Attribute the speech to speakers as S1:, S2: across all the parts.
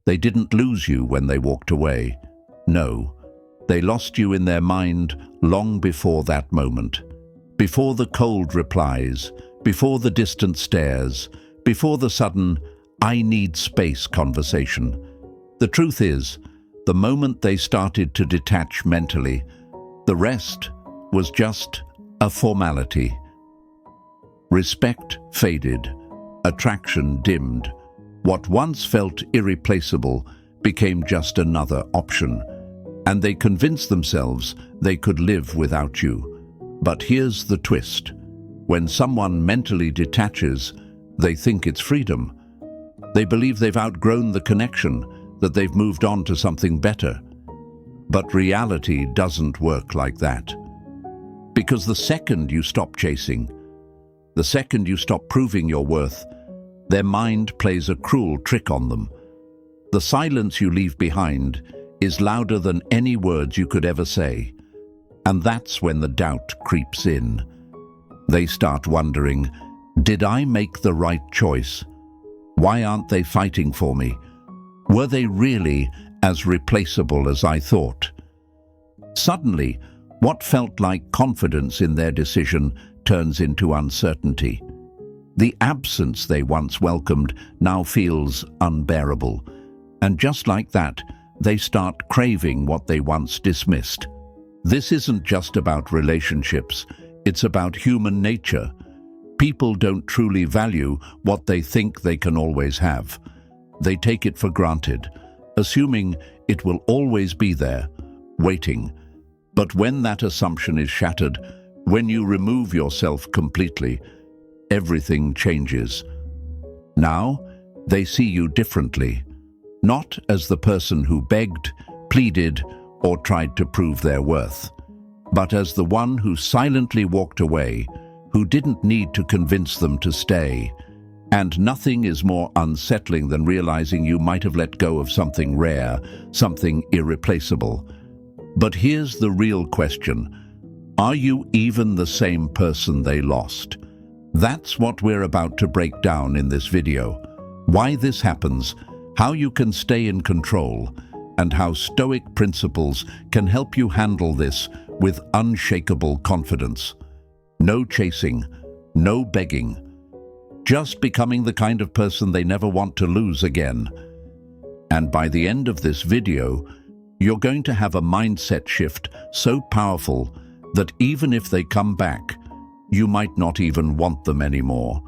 S1: They didn't lose you when they walked away. No, they lost you in their mind long before that moment. Before the cold replies, before the distant stares, before the sudden, "I need space" conversation. The truth is, the moment they started to detach mentally, the rest was just a formality. Respect faded, attraction dimmed. What once felt irreplaceable became just another option, and they convinced themselves they could live without you. But here's the twist. When someone mentally detaches, they think it's freedom. They believe they've outgrown the connection, that they've moved on to something better. But reality doesn't work like that. Because the second you stop chasing, the second you stop proving your worth, their mind plays a cruel trick on them. The silence you leave behind is louder than any words you could ever say. And that's when the doubt creeps in. They start wondering, did I make the right choice? Why aren't they fighting for me? Were they really as replaceable as I thought? Suddenly, what felt like confidence in their decision turns into uncertainty. The absence they once welcomed now feels unbearable. And just like that, they start craving what they once dismissed. This isn't just about relationships, it's about human nature. People don't truly value what they think they can always have. They take it for granted, assuming it will always be there, waiting. But when that assumption is shattered, when you remove yourself completely, everything changes. Now, they see you differently, not as the person who begged, pleaded, or tried to prove their worth, but as the one who silently walked away, who didn't need to convince them to stay. And nothing is more unsettling than realizing you might have let go of something rare, something irreplaceable. But here's the real question. Are you even the same person they lost? That's what we're about to break down in this video. Why this happens, how you can stay in control, and how Stoic principles can help you handle this with unshakable confidence. No chasing, no begging. Just becoming the kind of person they never want to lose again. And by the end of this video, you're going to have a mindset shift so powerful that even if they come back, you might not even want them anymore.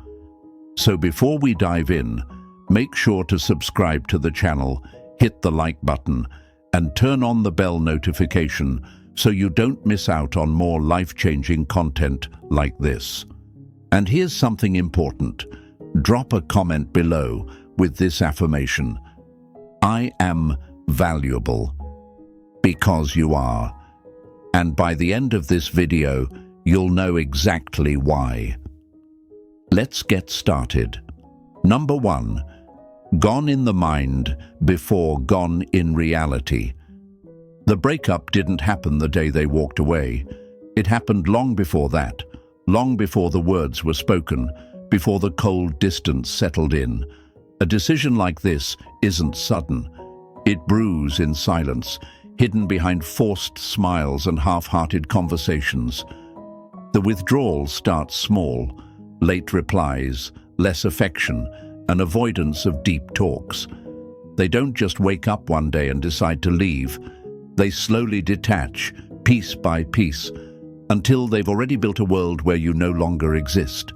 S1: So before we dive in, make sure to subscribe to the channel, hit the like button, and turn on the bell notification so you don't miss out on more life-changing content like this. And here's something important. Drop a comment below with this affirmation. I am valuable. Because you are. And by the end of this video, you'll know exactly why. Let's get started. Number 1. Gone in the mind before gone in reality. The breakup didn't happen the day they walked away. It happened long before that, long before the words were spoken, before the cold distance settled in. A decision like this isn't sudden. It brews in silence, hidden behind forced smiles and half-hearted conversations. The withdrawal starts small, late replies, less affection, an avoidance of deep talks. They don't just wake up one day and decide to leave. They slowly detach, piece by piece, until they've already built a world where you no longer exist.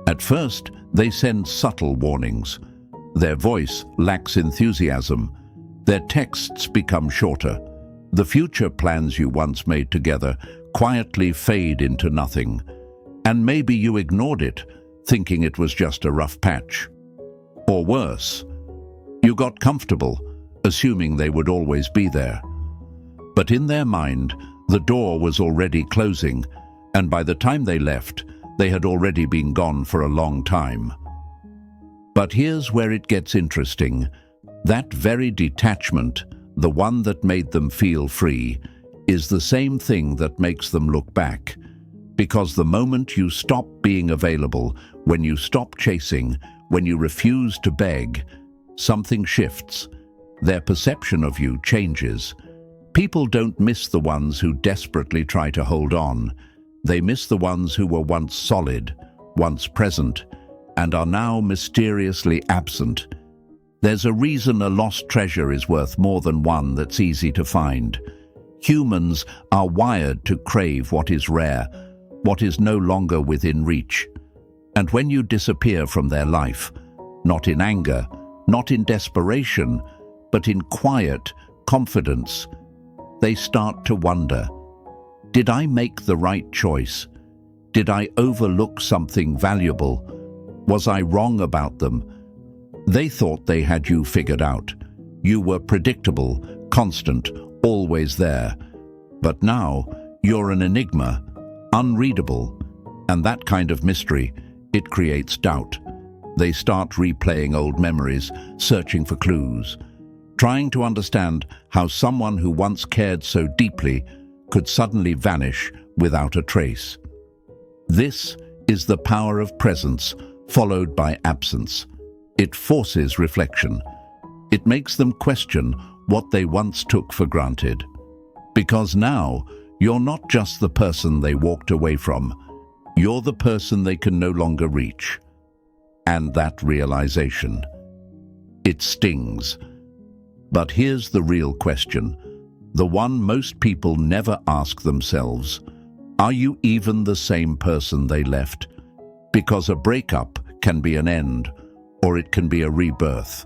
S1: At first, they send subtle warnings. Their voice lacks enthusiasm. Their texts become shorter. The future plans you once made together quietly fade into nothing. And maybe you ignored it, thinking it was just a rough patch. Or worse, you got comfortable, assuming they would always be there. But in their mind, the door was already closing, and by the time they left, they had already been gone for a long time. But here's where it gets interesting. That very detachment, the one that made them feel free, is the same thing that makes them look back. Because the moment you stop being available, when you stop chasing, when you refuse to beg, something shifts. their perception of you changes. People don't miss the ones who desperately try to hold on. They miss the ones who were once solid, once present, and are now mysteriously absent. There's a reason a lost treasure is worth more than one that's easy to find. Humans are wired to crave what is rare, what is no longer within reach. And when you disappear from their life, not in anger, not in desperation, but in quiet confidence, they start to wonder, did I make the right choice? Did I overlook something valuable? Was I wrong about them? They thought they had you figured out. You were predictable, constant, always there. But now, you're an enigma, unreadable, and that kind of mystery, it creates doubt. They start replaying old memories, searching for clues, trying to understand how someone who once cared so deeply could suddenly vanish without a trace. This is the power of presence, followed by absence. It forces reflection. It makes them question what they once took for granted. Because now, you're not just the person they walked away from, you're the person they can no longer reach. And that realization, it stings. But here's the real question, the one most people never ask themselves. Are you even the same person they left? Because a breakup can be an end, or it can be a rebirth.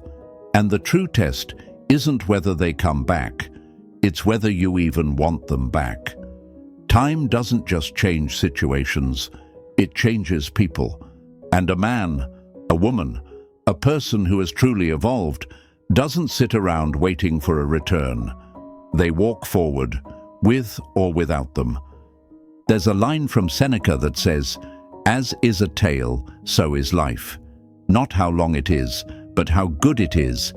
S1: And the true test isn't whether they come back, it's whether you even want them back. Time doesn't just change situations, it changes people. And a man, a woman, a person who has truly evolved, doesn't sit around waiting for a return. They walk forward, with or without them. There's a line from Seneca that says, "As is a tale, so is life." Not how long it is, but how good it is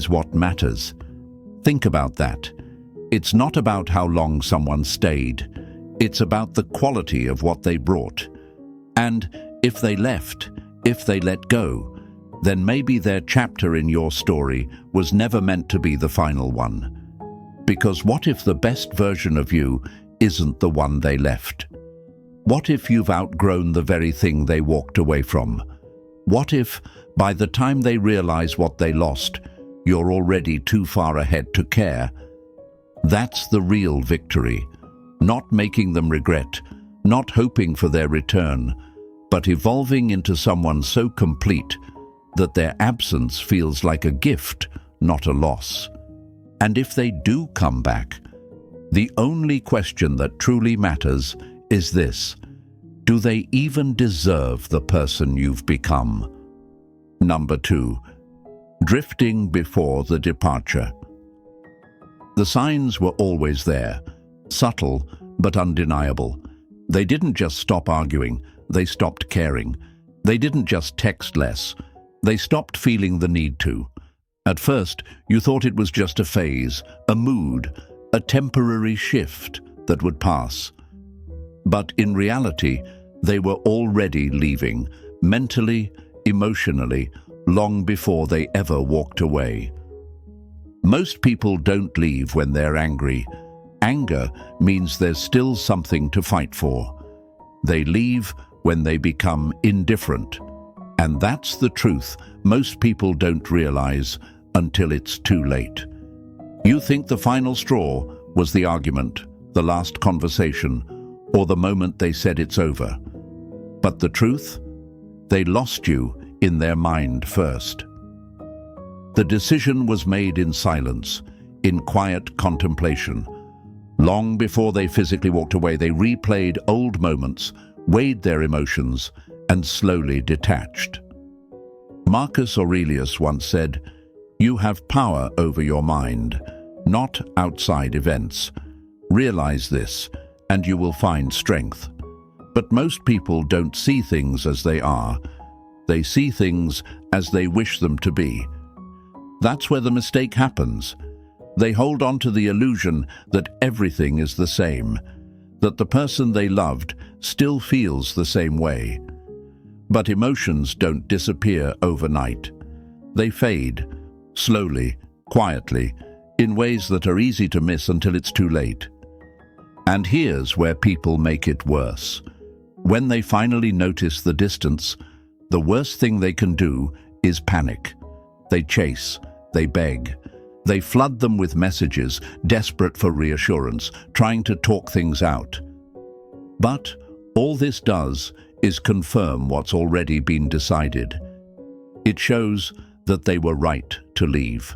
S1: what matters. Think about that. It's not about how long someone stayed. It's about the quality of what they brought. And if they left, if they let go, then maybe their chapter in your story was never meant to be the final one. Because what if the best version of you isn't the one they left? What if you've outgrown the very thing they walked away from? What if, by the time they realize what they lost, you're already too far ahead to care? That's the real victory. Not making them regret, not hoping for their return, but evolving into someone so complete that their absence feels like a gift, not a loss. And if they do come back, the only question that truly matters is this: do they even deserve the person you've become? Number 2, drifting before the departure. The signs were always there, subtle but undeniable. They didn't just stop arguing, they stopped caring. They didn't just text less, they stopped feeling the need to. At first, you thought it was just a phase, a mood, a temporary shift that would pass. But in reality, they were already leaving, mentally, emotionally, long before they ever walked away. Most people don't leave when they're angry. Anger means there's still something to fight for. They leave when they become indifferent. And that's the truth most people don't realize until it's too late. You think the final straw was the argument, the last conversation, or the moment they said it's over. But the truth? They lost you in their mind first. The decision was made in silence, in quiet contemplation. Long before they physically walked away, they replayed old moments, weighed their emotions, and slowly detached. Marcus Aurelius once said, "You have power over your mind, not outside events. Realize this, and you will find strength." But most people don't see things as they are. They see things as they wish them to be. That's where the mistake happens. They hold on to the illusion that everything is the same, that the person they loved still feels the same way. But emotions don't disappear overnight. They fade, slowly, quietly, in ways that are easy to miss until it's too late. And here's where people make it worse. When they finally notice the distance, the worst thing they can do is panic. They chase, they beg, they flood them with messages, desperate for reassurance, trying to talk things out. But all this does is confirm what's already been decided. It shows that they were right to leave.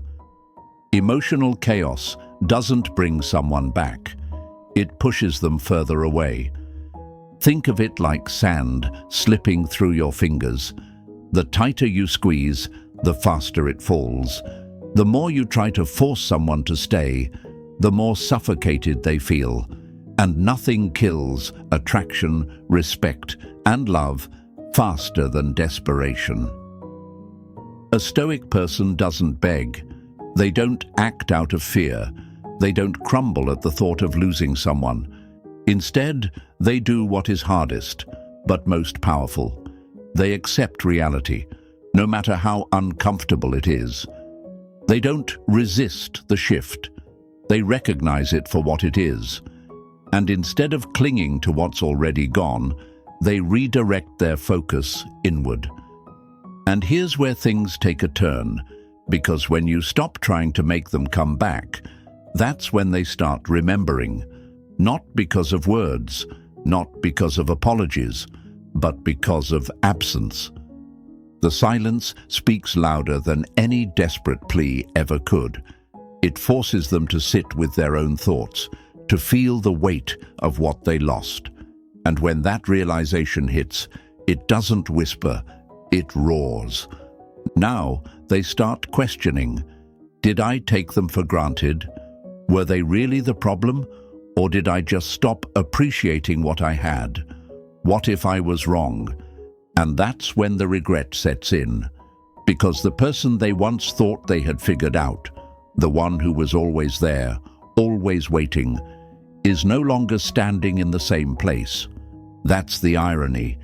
S1: Emotional chaos doesn't bring someone back. It pushes them further away. Think of it like sand slipping through your fingers. The tighter you squeeze, the faster it falls. The more you try to force someone to stay, the more suffocated they feel. And nothing kills attraction, respect, and love faster than desperation. A Stoic person doesn't beg. They don't act out of fear. They don't crumble at the thought of losing someone. Instead, they do what is hardest, but most powerful. They accept reality, no matter how uncomfortable it is. They don't resist the shift. They recognize it for what it is. And instead of clinging to what's already gone, they redirect their focus inward. And here's where things take a turn, because when you stop trying to make them come back, that's when they start remembering. Not because of words, not because of apologies, but because of absence. The silence speaks louder than any desperate plea ever could. It forces them to sit with their own thoughts, to feel the weight of what they lost. And when that realization hits, it doesn't whisper, it roars. Now they start questioning. Did I take them for granted? Were they really the problem? Or did I just stop appreciating what I had? What if I was wrong? And that's when the regret sets in. Because the person they once thought they had figured out, the one who was always there, always waiting, is no longer standing in the same place. That's the irony.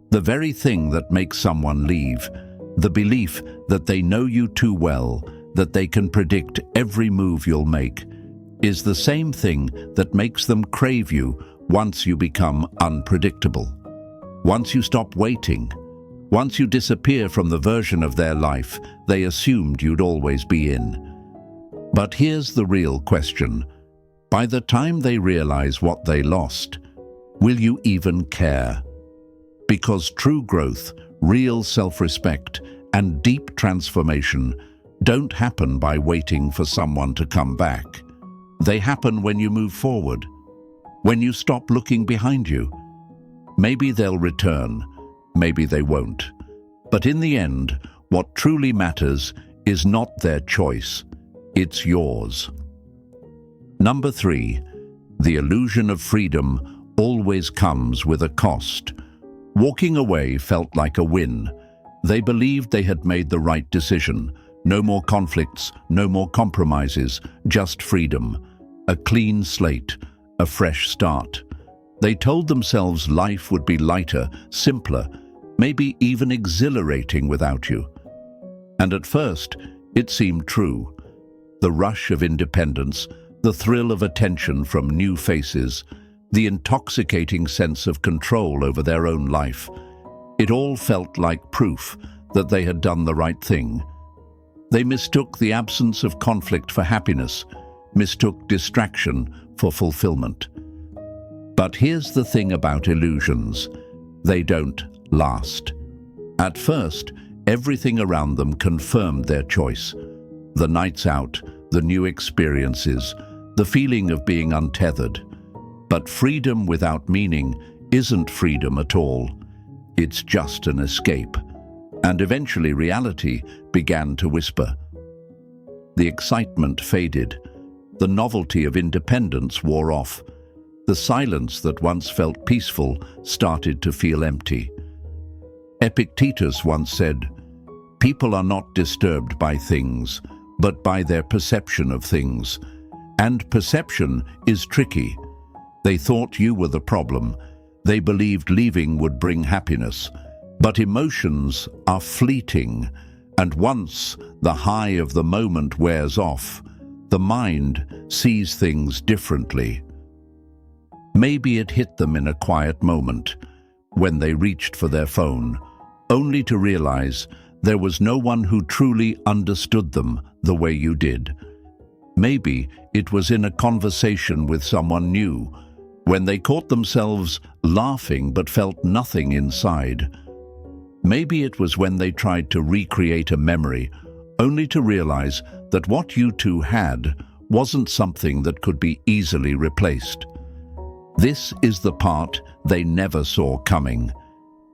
S1: The very thing that makes someone leave, the belief that they know you too well, that they can predict every move you'll make, is the same thing that makes them crave you once you become unpredictable. Once you stop waiting, once you disappear from the version of their life they assumed you'd always be in. But here's the real question. By the time they realize what they lost, will you even care? Because true growth, real self-respect, and deep transformation don't happen by waiting for someone to come back. They happen when you move forward, when you stop looking behind you. Maybe they'll return, maybe they won't. But in the end, what truly matters is not their choice, it's yours. Number 3, the illusion of freedom always comes with a cost. Walking away felt like a win. They believed they had made the right decision. No more conflicts, no more compromises, just freedom. A clean slate, a fresh start. They told themselves life would be lighter, simpler, maybe even exhilarating without you. And at first, it seemed true. The rush of independence, the thrill of attention from new faces, the intoxicating sense of control over their own life. It all felt like proof that they had done the right thing. They mistook the absence of conflict for happiness, mistook distraction for fulfillment. But here's the thing about illusions. They don't last. At first, everything around them confirmed their choice. The nights out, the new experiences, the feeling of being untethered. But freedom without meaning isn't freedom at all. It's just an escape. And eventually reality began to whisper. The excitement faded. The novelty of independence wore off. The silence that once felt peaceful started to feel empty. Epictetus once said, "People are not disturbed by things, but by their perception of things." And perception is tricky. They thought you were the problem. They believed leaving would bring happiness. But emotions are fleeting. And once the high of the moment wears off, the mind sees things differently. Maybe it hit them in a quiet moment, when they reached for their phone, only to realize there was no one who truly understood them the way you did. Maybe it was in a conversation with someone new, when they caught themselves laughing but felt nothing inside. Maybe it was when they tried to recreate a memory, only to realize that what you two had wasn't something that could be easily replaced. This is the part they never saw coming.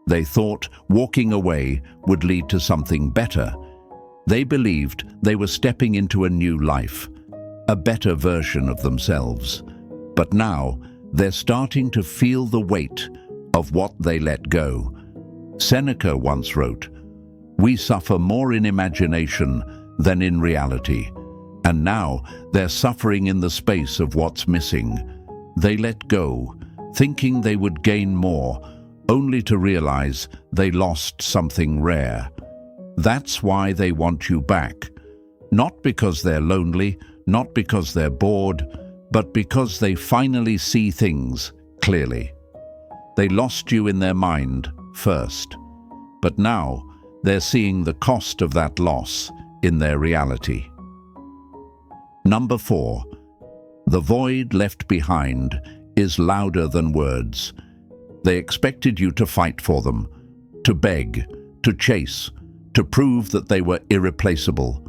S1: They thought walking away would lead to something better. They believed they were stepping into a new life, a better version of themselves. But now they're starting to feel the weight of what they let go. Seneca once wrote, "We suffer more in imagination than in reality." And now they're suffering in the space of what's missing. They let go, thinking they would gain more, only to realize they lost something rare. That's why they want you back. Not because they're lonely, not because they're bored, but because they finally see things clearly. They lost you in their mind first, but now they're seeing the cost of that loss in their reality. Number 4. The void left behind is louder than words. They expected you to fight for them, to beg, to chase, to prove that they were irreplaceable.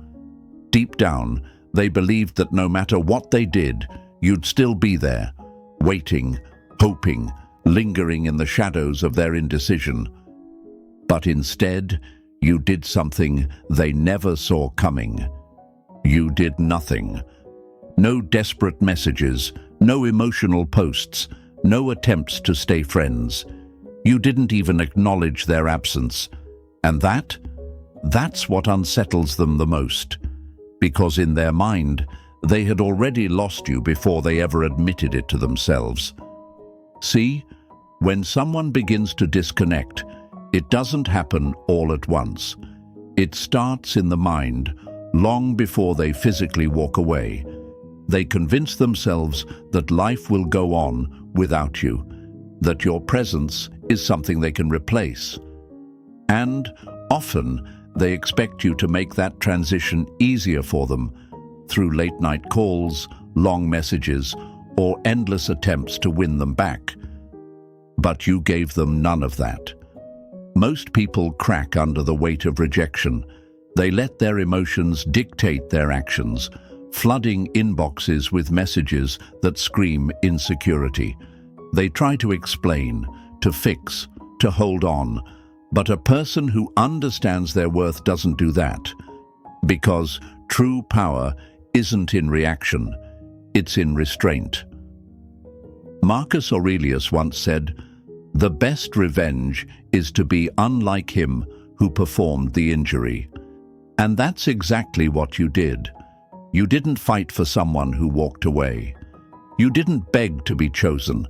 S1: Deep down, they believed that no matter what they did, you'd still be there, waiting, hoping, lingering in the shadows of their indecision. But instead, you did something they never saw coming. You did nothing. No desperate messages, no emotional posts, no attempts to stay friends. You didn't even acknowledge their absence. And that's what unsettles them the most. Because in their mind, they had already lost you before they ever admitted it to themselves. See, when someone begins to disconnect, it doesn't happen all at once. It starts in the mind, long before they physically walk away. They convince themselves that life will go on without you, that your presence is something they can replace. And often, they expect you to make that transition easier for them through late-night calls, long messages, or endless attempts to win them back. But you gave them none of that. Most people crack under the weight of rejection. They let their emotions dictate their actions, flooding inboxes with messages that scream insecurity. They try to explain, to fix, to hold on, but a person who understands their worth doesn't do that, because true power isn't in reaction, it's in restraint. Marcus Aurelius once said, "The best revenge is to be unlike him who performed the injury." And that's exactly what you did. You didn't fight for someone who walked away. You didn't beg to be chosen.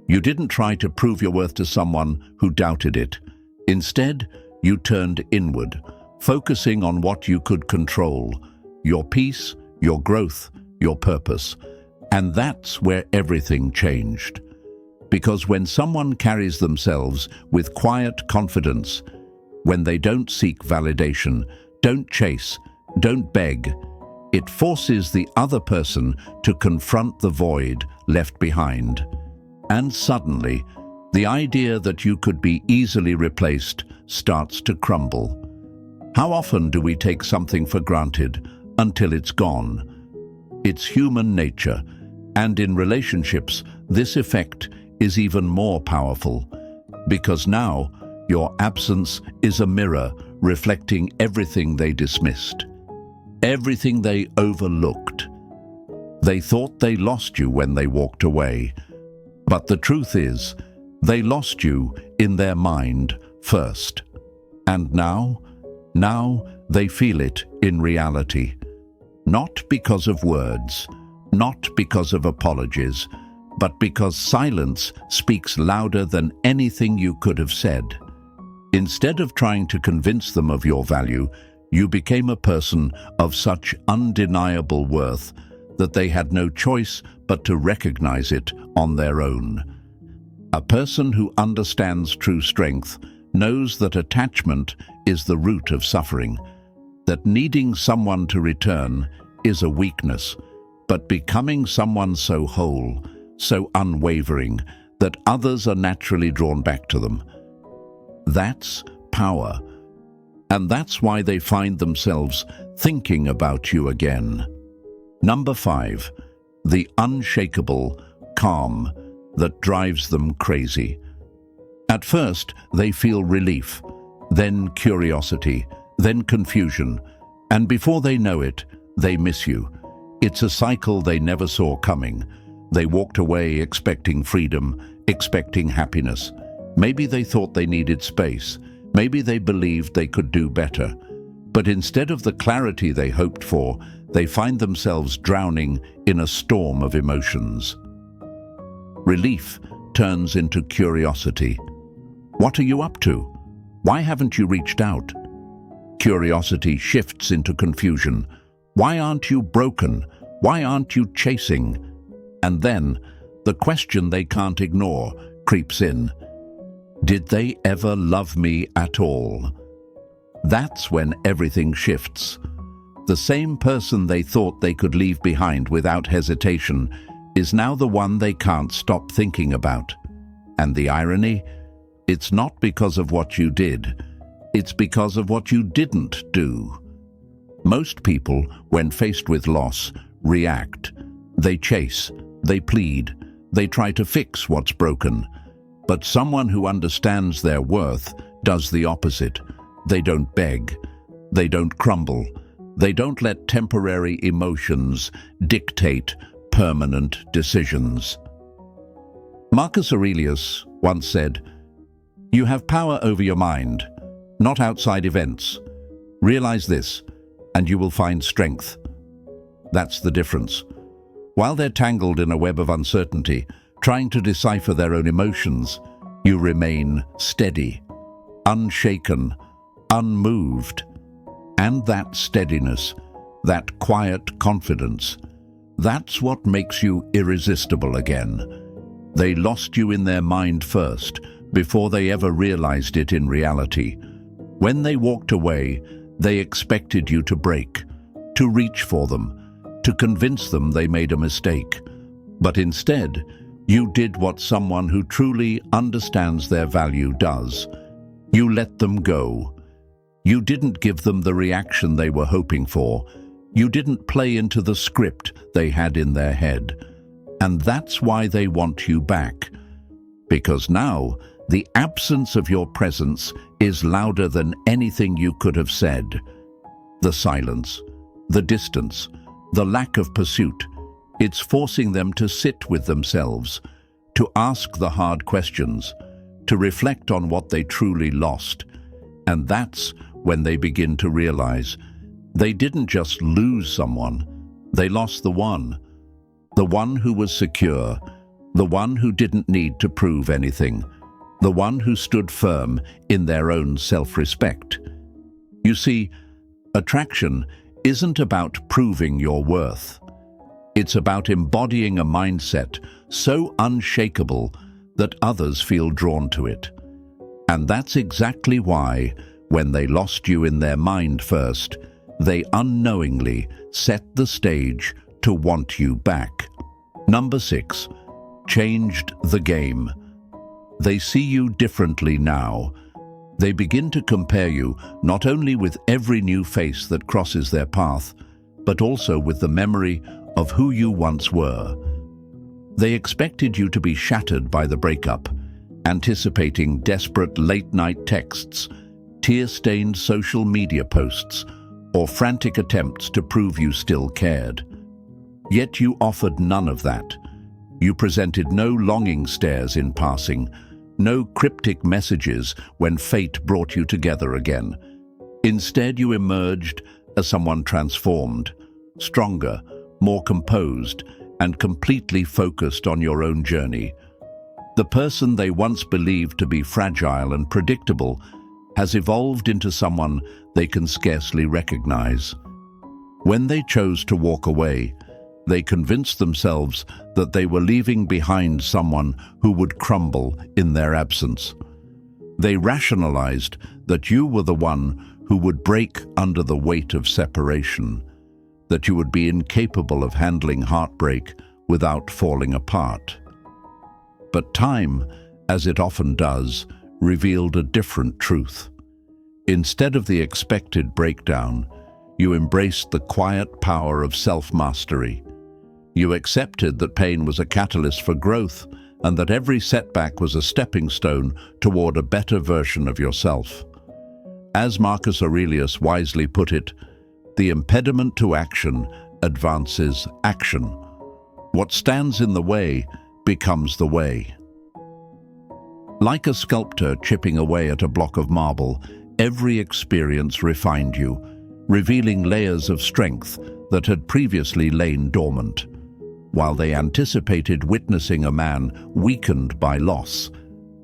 S1: You didn't try to prove your worth to someone who doubted it. Instead, you turned inward, focusing on what you could control, your peace, your growth, your purpose. And that's where everything changed. Because when someone carries themselves with quiet confidence, when they don't seek validation, don't chase, don't beg, it forces the other person to confront the void left behind. And suddenly, the idea that you could be easily replaced starts to crumble. How often do we take something for granted until it's gone? It's human nature, and in relationships, this effect is even more powerful, because now your absence is a mirror reflecting everything they dismissed, everything they overlooked. They thought they lost you when they walked away, but the truth is, they lost you in their mind first. And now they feel it in reality. Not because of words, not because of apologies, but because silence speaks louder than anything you could have said. Instead of trying to convince them of your value, You became a person of such undeniable worth that they had no choice but to recognize it on their own. A person who understands true strength knows that attachment is the root of suffering, that needing someone to return is a weakness, but becoming someone so whole, so unwavering, that others are naturally drawn back to them. That's power. And that's why they find themselves thinking about you again. Number 5, the unshakable calm that drives them crazy. At first, they feel relief, then curiosity, then confusion, and before they know it, they miss you. It's a cycle they never saw coming. They walked away expecting freedom, expecting happiness. Maybe they thought they needed space. Maybe they believed they could do better. But instead of the clarity they hoped for, they find themselves drowning in a storm of emotions. Relief turns into curiosity. What are you up to? Why haven't you reached out? Curiosity shifts into confusion. Why aren't you broken? Why aren't you chasing? And then, the question they can't ignore creeps in. Did they ever love me at all? That's when everything shifts. The same person they thought they could leave behind without hesitation is now the one they can't stop thinking about. And the irony? It's not because of what you did. It's because of what you didn't do. Most people, when faced with loss, react. They chase, they plead, they try to fix what's broken. But someone who understands their worth does the opposite. They don't beg. They don't crumble. They don't let temporary emotions dictate permanent decisions. Marcus Aurelius once said, "You have power over your mind, not outside events. Realize this, and you will find strength." That's the difference. While they're tangled in a web of uncertainty, trying to decipher their own emotions, you remain steady, unshaken, unmoved. And that steadiness, that quiet confidence, that's what makes you irresistible again. They lost you in their mind first, before they ever realized it in reality. When they walked away, they expected you to break, to reach for them, to convince them they made a mistake. But instead, you did what someone who truly understands their value does. You let them go. You didn't give them the reaction they were hoping for. You didn't play into the script they had in their head. And that's why they want you back. Because now, the absence of your presence is louder than anything you could have said. The silence, the distance, the lack of pursuit, it's forcing them to sit with themselves, to ask the hard questions, to reflect on what they truly lost. And that's when they begin to realize they didn't just lose someone, they lost the one who was secure, the one who didn't need to prove anything, the one who stood firm in their own self-respect. You see, attraction isn't about proving your worth. It's about embodying a mindset so unshakable that others feel drawn to it. And that's exactly why, when they lost you in their mind first, they unknowingly set the stage to want you back. Number 6, changed the game. They see you differently now. They begin to compare you not only with every new face that crosses their path, but also with the memory of who you once were. They expected you to be shattered by the breakup, anticipating desperate late-night texts, tear-stained social media posts, or frantic attempts to prove you still cared. Yet you offered none of that. You presented no longing stares in passing, no cryptic messages when fate brought you together again. Instead, you emerged as someone transformed, stronger, more composed, and completely focused on your own journey. The person they once believed to be fragile and predictable has evolved into someone they can scarcely recognize. When they chose to walk away, they convinced themselves that they were leaving behind someone who would crumble in their absence. They rationalized that you were the one who would break under the weight of separation, that you would be incapable of handling heartbreak without falling apart. But time, as it often does, revealed a different truth. Instead of the expected breakdown, you embraced the quiet power of self-mastery. You accepted that pain was a catalyst for growth and that every setback was a stepping stone toward a better version of yourself. As Marcus Aurelius wisely put it, the impediment to action advances action. What stands in the way becomes the way. Like a sculptor chipping away at a block of marble, every experience refined you, revealing layers of strength that had previously lain dormant. While they anticipated witnessing a man weakened by loss,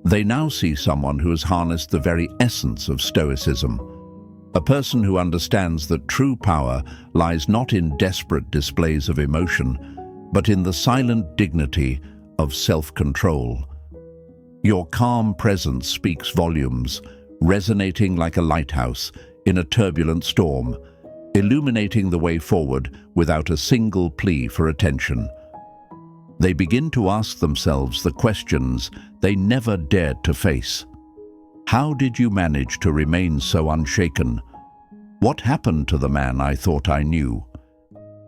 S1: they now see someone who has harnessed the very essence of Stoicism. A person who understands that true power lies not in desperate displays of emotion, but in the silent dignity of self-control. Your calm presence speaks volumes, resonating like a lighthouse in a turbulent storm, illuminating the way forward without a single plea for attention. They begin to ask themselves the questions they never dared to face. How did you manage to remain so unshaken? What happened to the man I thought I knew?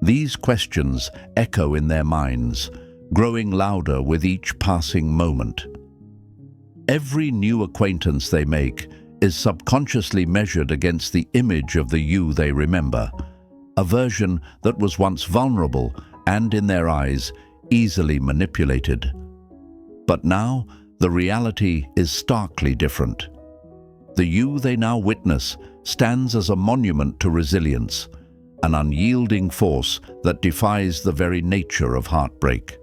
S1: These questions echo in their minds, growing louder with each passing moment. Every new acquaintance they make is subconsciously measured against the image of the you they remember, a version that was once vulnerable and, in their eyes, easily manipulated. But now, the reality is starkly different. The you they now witness stands as a monument to resilience, an unyielding force that defies the very nature of heartbreak.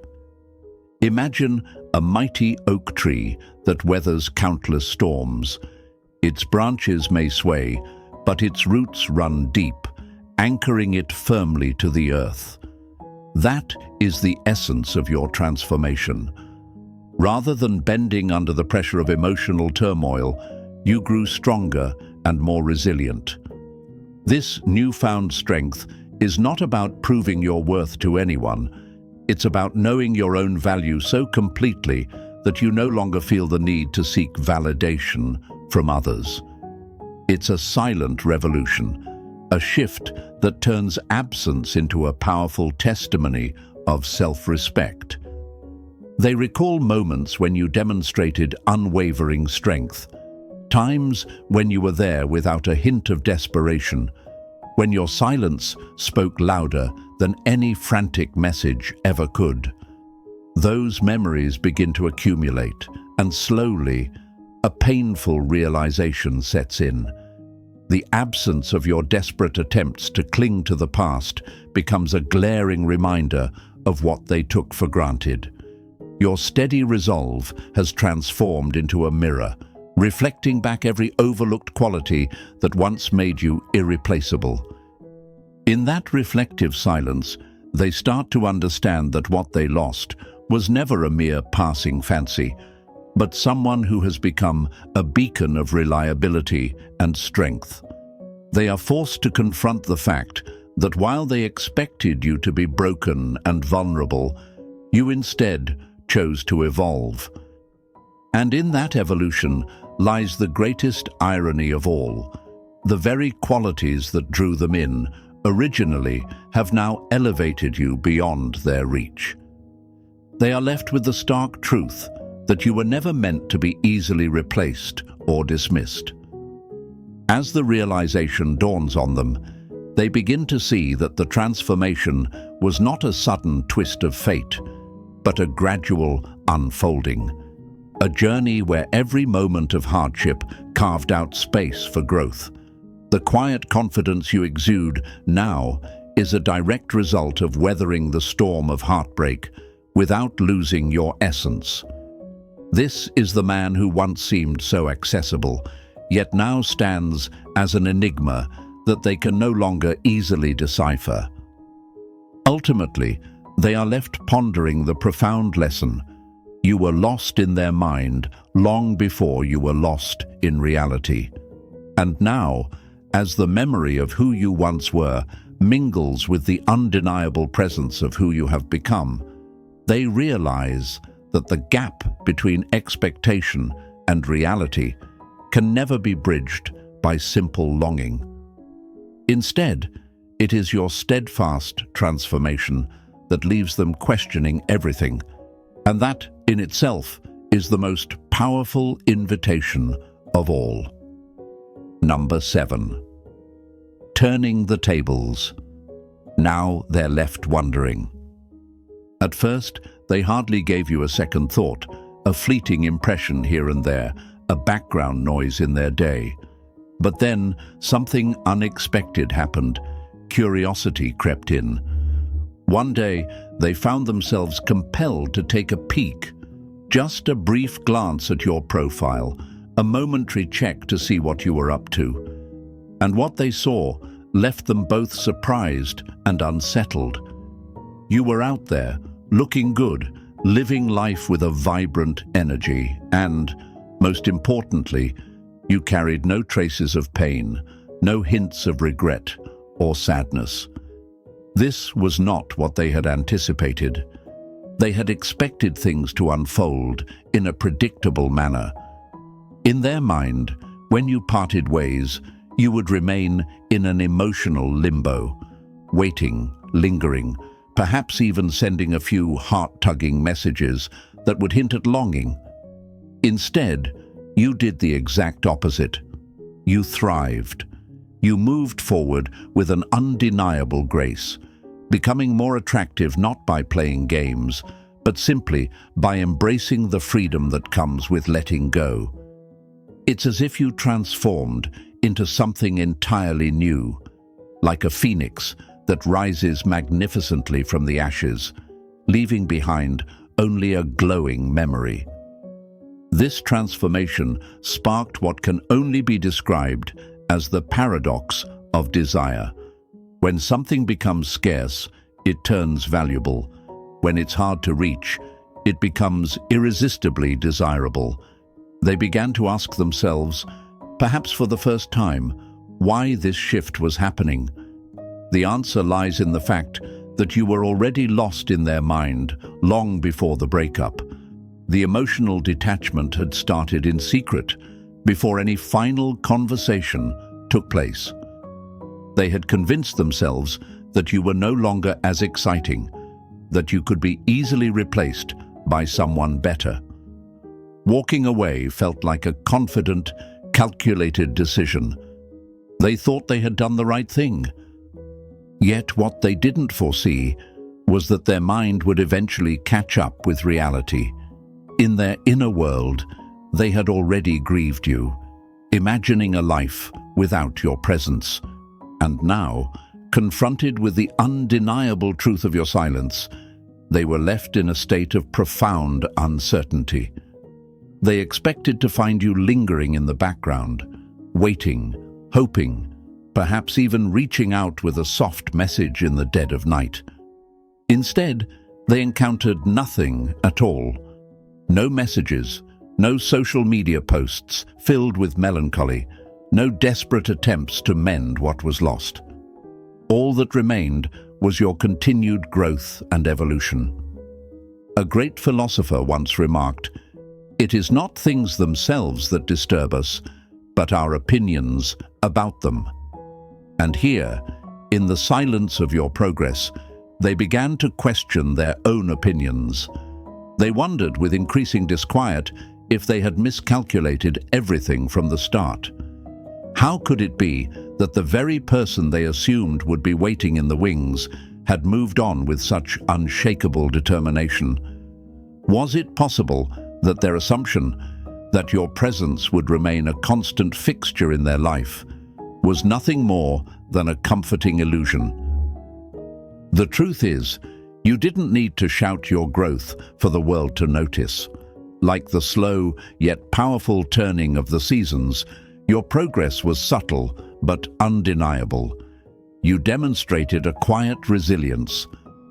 S1: Imagine a mighty oak tree that weathers countless storms. Its branches may sway, but its roots run deep, anchoring it firmly to the earth. That is the essence of your transformation. Rather than bending under the pressure of emotional turmoil, you grew stronger and more resilient. This newfound strength is not about proving your worth to anyone. It's about knowing your own value so completely that you no longer feel the need to seek validation from others. It's a silent revolution, a shift that turns absence into a powerful testimony of self-respect. They recall moments when you demonstrated unwavering strength, times when you were there without a hint of desperation, when your silence spoke louder than any frantic message ever could. Those memories begin to accumulate, and slowly, a painful realization sets in. The absence of your desperate attempts to cling to the past becomes a glaring reminder of what they took for granted. Your steady resolve has transformed into a mirror, reflecting back every overlooked quality that once made you irreplaceable. In that reflective silence, they start to understand that what they lost was never a mere passing fancy, but someone who has become a beacon of reliability and strength. They are forced to confront the fact that while they expected you to be broken and vulnerable, you instead chose to evolve. And in that evolution lies the greatest irony of all. The very qualities that drew them in originally have now elevated you beyond their reach. They are left with the stark truth that you were never meant to be easily replaced or dismissed. As the realization dawns on them, they begin to see that the transformation was not a sudden twist of fate, but a gradual unfolding, a journey where every moment of hardship carved out space for growth. The quiet confidence you exude now is a direct result of weathering the storm of heartbreak without losing your essence. This is the man who once seemed so accessible, yet now stands as an enigma that they can no longer easily decipher. Ultimately, they are left pondering the profound lesson: you were lost in their mind long before you were lost in reality. And now, as the memory of who you once were mingles with the undeniable presence of who you have become, they realize that the gap between expectation and reality can never be bridged by simple longing. Instead, it is your steadfast transformation that leaves them questioning everything, and that, in itself, is the most powerful invitation of all. Number 7. Turning the tables. Now they're left wondering. At first, they hardly gave you a second thought, a fleeting impression here and there, a background noise in their day. But then something unexpected happened. Curiosity crept in. One day, they found themselves compelled to take a peek, just a brief glance at your profile, a momentary check to see what you were up to. And what they saw left them both surprised and unsettled. You were out there, looking good, living life with a vibrant energy, and, most importantly, you carried no traces of pain, no hints of regret or sadness. This was not what they had anticipated. They had expected things to unfold in a predictable manner. In their mind, when you parted ways, you would remain in an emotional limbo, waiting, lingering, perhaps even sending a few heart-tugging messages that would hint at longing. Instead, you did the exact opposite. You thrived. You moved forward with an undeniable grace, becoming more attractive not by playing games, but simply by embracing the freedom that comes with letting go. It's as if you transformed into something entirely new, like a phoenix that rises magnificently from the ashes, leaving behind only a glowing memory. This transformation sparked what can only be described as the paradox of desire. When something becomes scarce, it turns valuable. When it's hard to reach, it becomes irresistibly desirable. They began to ask themselves, perhaps for the first time, why this shift was happening. The answer lies in the fact that you were already lost in their mind long before the breakup. The emotional detachment had started in secret, before any final conversation took place. They had convinced themselves that you were no longer as exciting, that you could be easily replaced by someone better. Walking away felt like a confident, calculated decision. They thought they had done the right thing. Yet what they didn't foresee was that their mind would eventually catch up with reality. In their inner world, they had already grieved you, imagining a life without your presence. And now, confronted with the undeniable truth of your silence, they were left in a state of profound uncertainty. They expected to find you lingering in the background, waiting, hoping, perhaps even reaching out with a soft message in the dead of night. Instead, they encountered nothing at all. No messages, no social media posts filled with melancholy, no desperate attempts to mend what was lost. All that remained was your continued growth and evolution. A great philosopher once remarked, "It is not things themselves that disturb us, but our opinions about them." And here, in the silence of your progress, they began to question their own opinions. They wondered with increasing disquiet if they had miscalculated everything from the start. How could it be that the very person they assumed would be waiting in the wings had moved on with such unshakable determination? Was it possible that their assumption that your presence would remain a constant fixture in their life was nothing more than a comforting illusion? The truth is, you didn't need to shout your growth for the world to notice. Like the slow yet powerful turning of the seasons, Your progress was subtle but undeniable. You demonstrated a quiet resilience,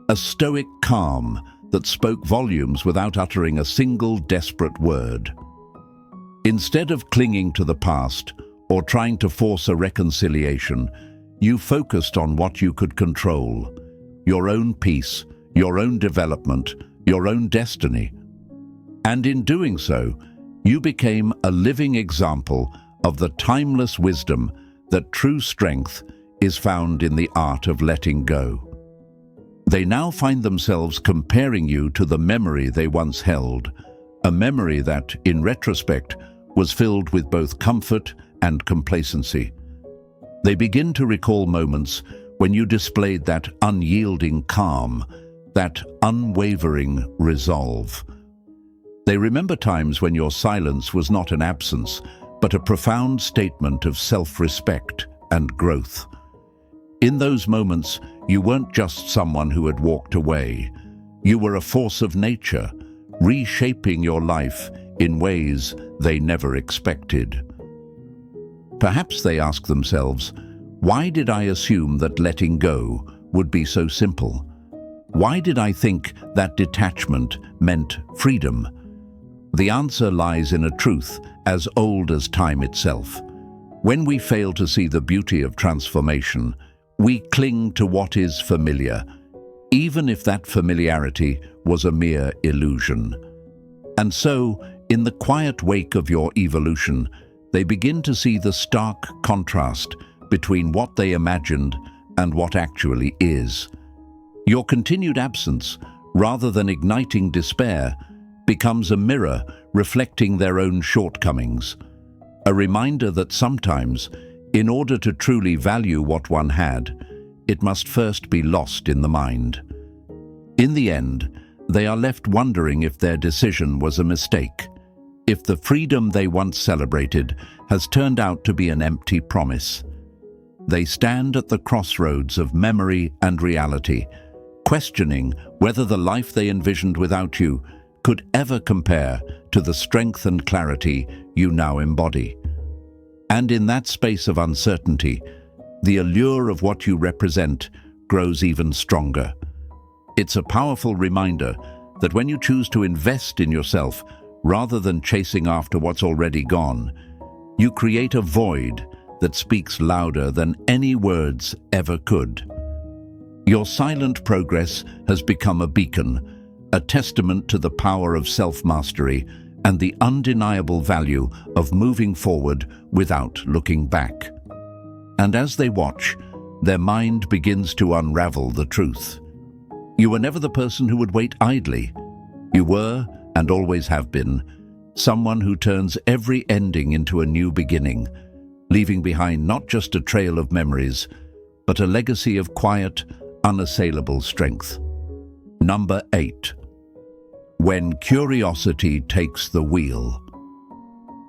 S1: a stoic calm that spoke volumes without uttering a single desperate word. Instead of clinging to the past or trying to force a reconciliation, you focused on what you could control: your own peace, your own development, your own destiny. And in doing so, you became a living example of the timeless wisdom that true strength is found in the art of letting go. They now find themselves comparing you to the memory they once held, a memory that, in retrospect, was filled with both comfort and complacency. They begin to recall moments when you displayed that unyielding calm, that unwavering resolve. They remember times when your silence was not an absence, but a profound statement of self-respect and growth. In those moments, you weren't just someone who had walked away. You were a force of nature, reshaping your life in ways they never expected. Perhaps they ask themselves, why did I assume that letting go would be so simple? Why did I think that detachment meant freedom? The answer lies in a truth as old as time itself. When we fail to see the beauty of transformation, we cling to what is familiar, even if that familiarity was a mere illusion. And so, in the quiet wake of your evolution, they begin to see the stark contrast between what they imagined and what actually is. Your continued absence, rather than igniting despair, becomes a mirror reflecting their own shortcomings, a reminder that sometimes, in order to truly value what one had, it must first be lost in the mind. In the end, they are left wondering if their decision was a mistake, if the freedom they once celebrated has turned out to be an empty promise. They stand at the crossroads of memory and reality, questioning whether the life they envisioned without you could ever compare to the strength and clarity you now embody. And in that space of uncertainty, the allure of what you represent grows even stronger. It's a powerful reminder that when you choose to invest in yourself rather than chasing after what's already gone, you create a void that speaks louder than any words ever could. Your silent progress has become a beacon, a testament to the power of self-mastery and the undeniable value of moving forward without looking back. And as they watch, their mind begins to unravel the truth. You were never the person who would wait idly. You were, and always have been, someone who turns every ending into a new beginning, leaving behind not just a trail of memories, but a legacy of quiet, unassailable strength. Number 8. When curiosity takes the wheel.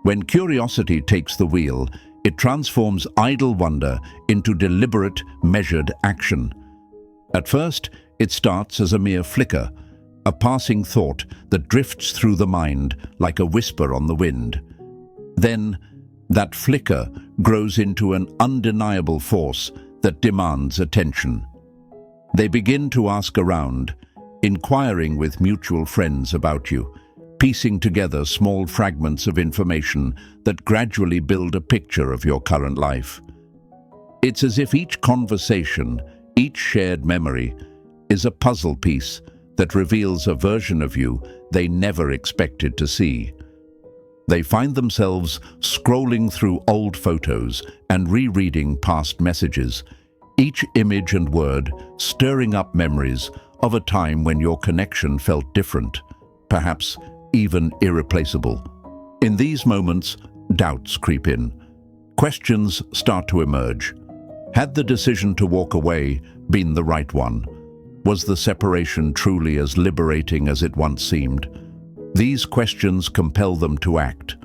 S1: When curiosity takes the wheel, it transforms idle wonder into deliberate, measured action. At first, it starts as a mere flicker, a passing thought that drifts through the mind like a whisper on the wind. Then, that flicker grows into an undeniable force that demands attention. They begin to ask around, inquiring with mutual friends about you, piecing together small fragments of information that gradually build a picture of your current life. It's as if each conversation, each shared memory, is a puzzle piece that reveals a version of you they never expected to see. They find themselves scrolling through old photos and rereading past messages, each image and word stirring up memories of a time when your connection felt different, perhaps even irreplaceable. In these moments, doubts creep in. Questions start to emerge. Had the decision to walk away been the right one? Was the separation truly as liberating as it once seemed? These questions compel them to act.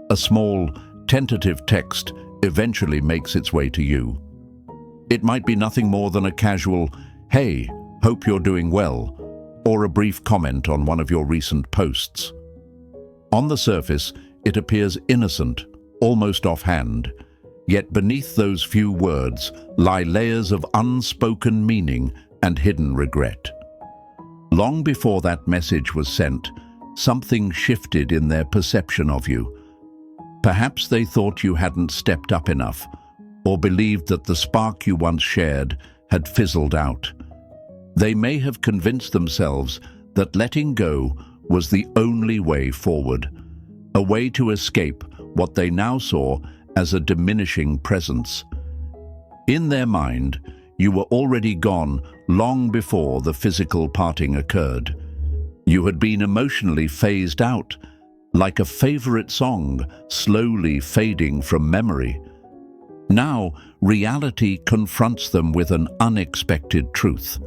S1: A small, tentative text eventually makes its way to you. It might be nothing more than a casual, "Hey, hope you're doing well," or a brief comment on one of your recent posts. On the surface, it appears innocent, almost offhand, yet beneath those few words lie layers of unspoken meaning and hidden regret. Long before that message was sent, something shifted in their perception of you. Perhaps they thought you hadn't stepped up enough, or believed that the spark you once shared had fizzled out. They may have convinced themselves that letting go was the only way forward, a way to escape what they now saw as a diminishing presence. In their mind, you were already gone long before the physical parting occurred. You had been emotionally phased out, like a favorite song slowly fading from memory. Now, reality confronts them with an unexpected truth.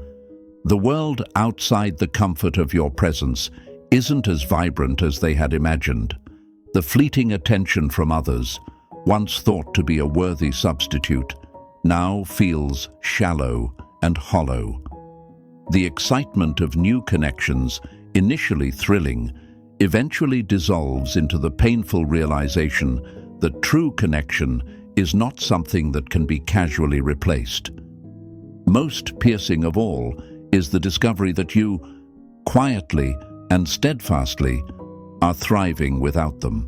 S1: The world outside the comfort of your presence isn't as vibrant as they had imagined. The fleeting attention from others, once thought to be a worthy substitute, now feels shallow and hollow. The excitement of new connections, initially thrilling, eventually dissolves into the painful realization that true connection is not something that can be casually replaced. Most piercing of all is the discovery that you, quietly and steadfastly, are thriving without them.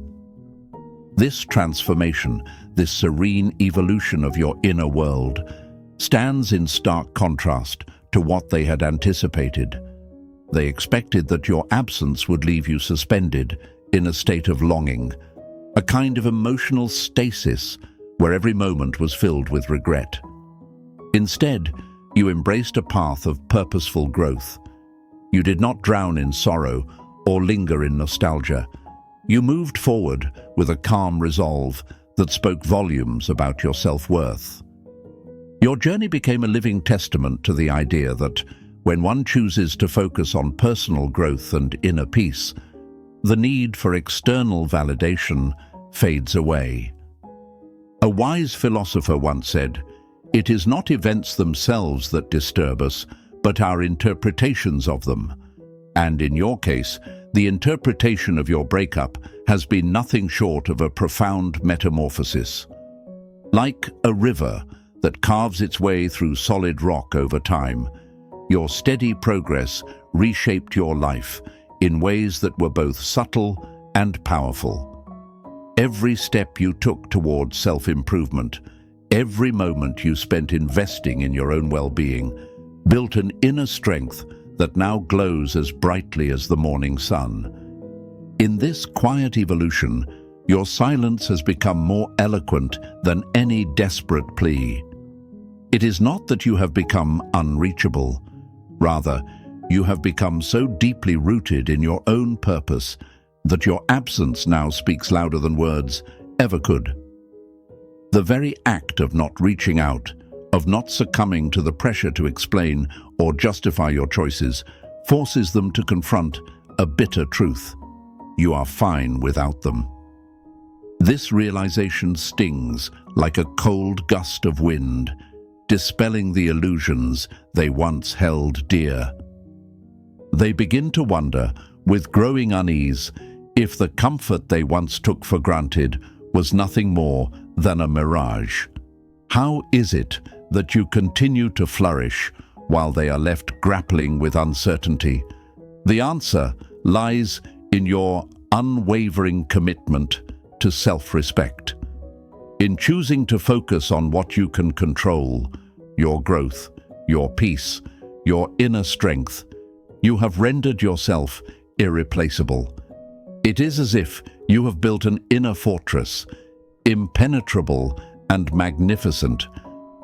S1: This transformation, this serene evolution of your inner world, stands in stark contrast to what they had anticipated. They expected that your absence would leave you suspended in a state of longing, a kind of emotional stasis where every moment was filled with regret. Instead, you embraced a path of purposeful growth. You did not drown in sorrow or linger in nostalgia. You moved forward with a calm resolve that spoke volumes about your self-worth. Your journey became a living testament to the idea that when one chooses to focus on personal growth and inner peace, the need for external validation fades away. A wise philosopher once said, "It is not events themselves that disturb us, but our interpretations of them." And in your case, the interpretation of your breakup has been nothing short of a profound metamorphosis. Like a river that carves its way through solid rock over time, your steady progress reshaped your life in ways that were both subtle and powerful. Every step you took towards self-improvement, every moment you spent investing in your own well-being, built an inner strength that now glows as brightly as the morning sun. In this quiet evolution, your silence has become more eloquent than any desperate plea. It is not that you have become unreachable. Rather, you have become so deeply rooted in your own purpose that your absence now speaks louder than words ever could. The very act of not reaching out, of not succumbing to the pressure to explain or justify your choices, forces them to confront a bitter truth. You are fine without them. This realization stings like a cold gust of wind, dispelling the illusions they once held dear. They begin to wonder, with growing unease, if the comfort they once took for granted was nothing more than a mirage. How is it that you continue to flourish while they are left grappling with uncertainty? The answer lies in your unwavering commitment to self-respect. In choosing to focus on what you can control, your growth, your peace, your inner strength, you have rendered yourself irreplaceable. It is as if you have built an inner fortress, impenetrable and magnificent,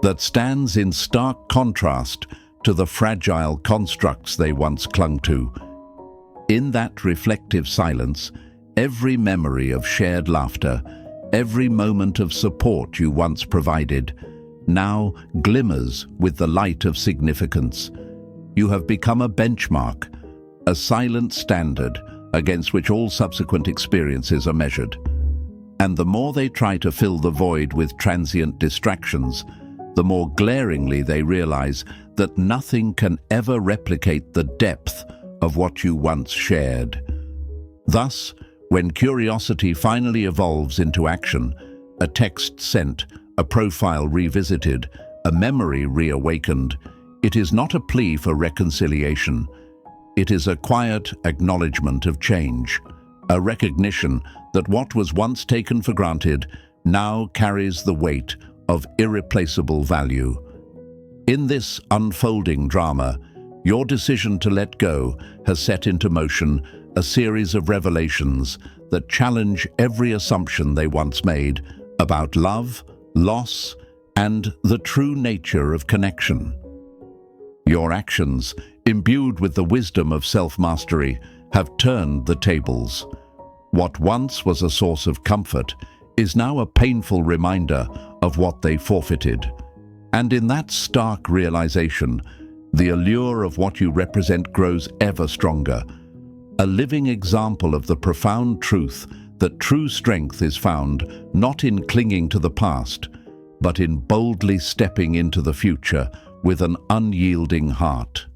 S1: that stands in stark contrast to the fragile constructs they once clung to. In that reflective silence, every memory of shared laughter, every moment of support you once provided, now glimmers with the light of significance. You have become a benchmark, a silent standard against which all subsequent experiences are measured. And the more they try to fill the void with transient distractions, the more glaringly they realize that nothing can ever replicate the depth of what you once shared. Thus, when curiosity finally evolves into action, a text sent, a profile revisited, a memory reawakened, it is not a plea for reconciliation. It is a quiet acknowledgement of change, a recognition that what was once taken for granted now carries the weight of irreplaceable value. In this unfolding drama, your decision to let go has set into motion a series of revelations that challenge every assumption they once made about love, loss, and the true nature of connection. Your actions, imbued with the wisdom of self-mastery, have turned the tables. What once was a source of comfort is now a painful reminder of what they forfeited. And in that stark realization, the allure of what you represent grows ever stronger, a living example of the profound truth that true strength is found not in clinging to the past, but in boldly stepping into the future with an unyielding heart.